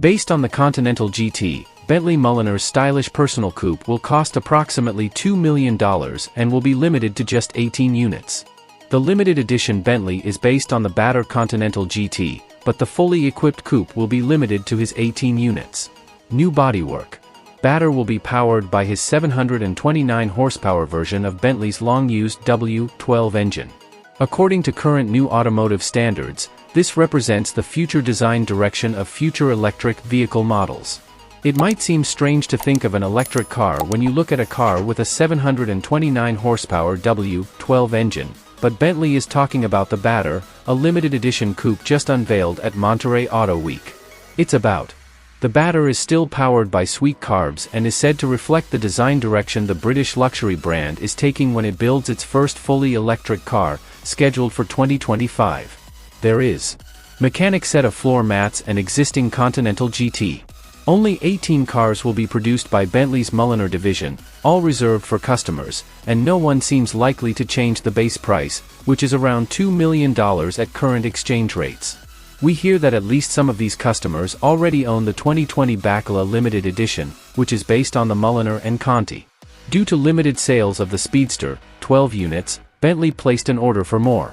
Based on the Continental GT, Bentley Mulliner's stylish personal coupe will cost approximately $2 million and will be limited to just 18 units. The limited edition Bentley is based on the Batur Continental GT, but the fully equipped coupe will be limited to his 18 units. New bodywork. Batur will be powered by his 729 horsepower version of Bentley's long-used W12 engine. According to current new automotive standards, this represents the future design direction of future electric vehicle models. It might seem strange to think of an electric car when you look at a car with a 729 horsepower W12 engine, but Bentley is talking about the Batur, a limited edition coupe just unveiled at Monterey Auto Week. It's about. The Batur is still powered by sweet carbs and is said to reflect the design direction the British luxury brand is taking when it builds its first fully electric car, scheduled for 2025. There is. Mechanic set of floor mats and existing Continental GT. Only 18 cars will be produced by Bentley's Mulliner division, all reserved for customers, and no one seems likely to change the base price, which is around $2 million at current exchange rates. We hear that at least some of these customers already own the 2020 Bacola limited edition, which is based on the Mulliner and Conti. Due to limited sales of the Speedster, 12 units, Bentley placed an order for more.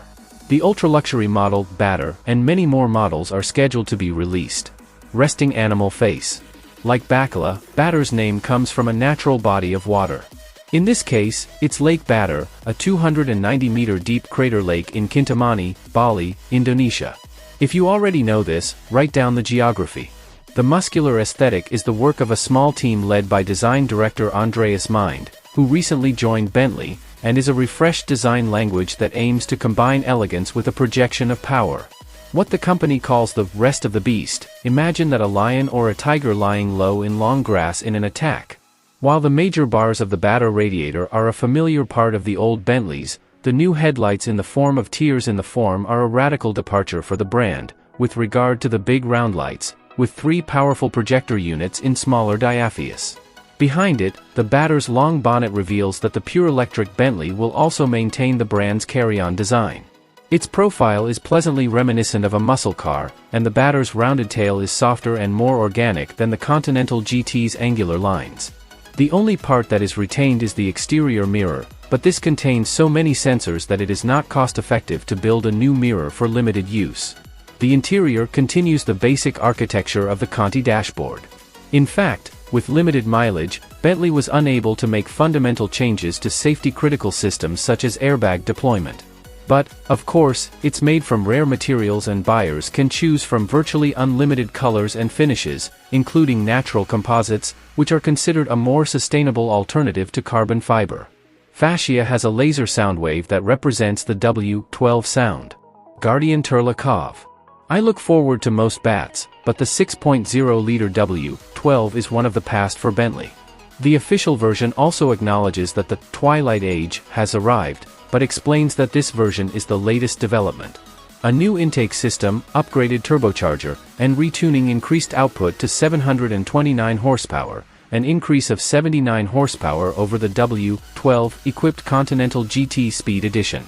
The ultra-luxury model, Batur, and many more models are scheduled to be released. Resting animal face. Like Bacola, Batur's name comes from a natural body of water. In this case, it's Lake Batur, a 290-meter deep crater lake in Kintamani, Bali, Indonesia. If you already know this, write down the geography. The muscular aesthetic is the work of a small team led by design director Andreas Mind, who recently joined Bentley, and is a refreshed design language that aims to combine elegance with a projection of power. What the company calls the rest of the beast, imagine that a lion or a tiger lying low in long grass in an attack. While the major bars of the Batur radiator are a familiar part of the old Bentleys, the new headlights in the form of tiers in the form are a radical departure for the brand, with regard to the big round lights, with 3 powerful projector units in smaller diaphanous. Behind it, the Batur's long bonnet reveals that the pure electric Bentley will also maintain the brand's carry-on design. Its profile is pleasantly reminiscent of a muscle car, and the Batur's rounded tail is softer and more organic than the Continental GT's angular lines. The only part that is retained is the exterior mirror, but this contains so many sensors that it is not cost-effective to build a new mirror for limited use. The interior continues the basic architecture of the Conti dashboard. In fact, with limited mileage, Bentley was unable to make fundamental changes to safety-critical systems such as airbag deployment. But, of course, it's made from rare materials and buyers can choose from virtually unlimited colors and finishes, including natural composites, which are considered a more sustainable alternative to carbon fiber. Fascia has a laser sound wave that represents the W12 sound. Guardian Turlikov. I look forward to most bats, but the 6.0-liter W12 is one of the past for Bentley. The official version also acknowledges that the Twilight Age has arrived, but explains that this version is the latest development. A new intake system, upgraded turbocharger, and retuning increased output to 729 horsepower, an increase of 79 horsepower over the W12-equipped Continental GT Speed Edition.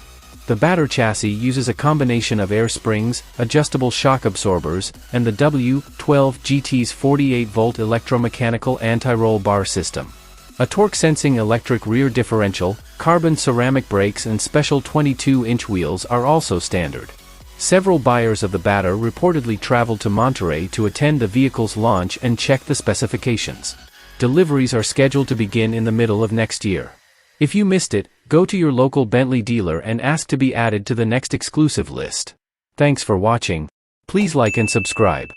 The Batur chassis uses a combination of air springs, adjustable shock absorbers, and the W12 GT's 48-volt electromechanical anti-roll bar system. A torque-sensing electric rear differential, carbon ceramic brakes and special 22-inch wheels are also standard. Several buyers of the Batur reportedly traveled to Monterey to attend the vehicle's launch and check the specifications. Deliveries are scheduled to begin in the middle of next year. If you missed it, go to your local Bentley dealer and ask to be added to the next exclusive list. Thanks for watching. Please like and subscribe.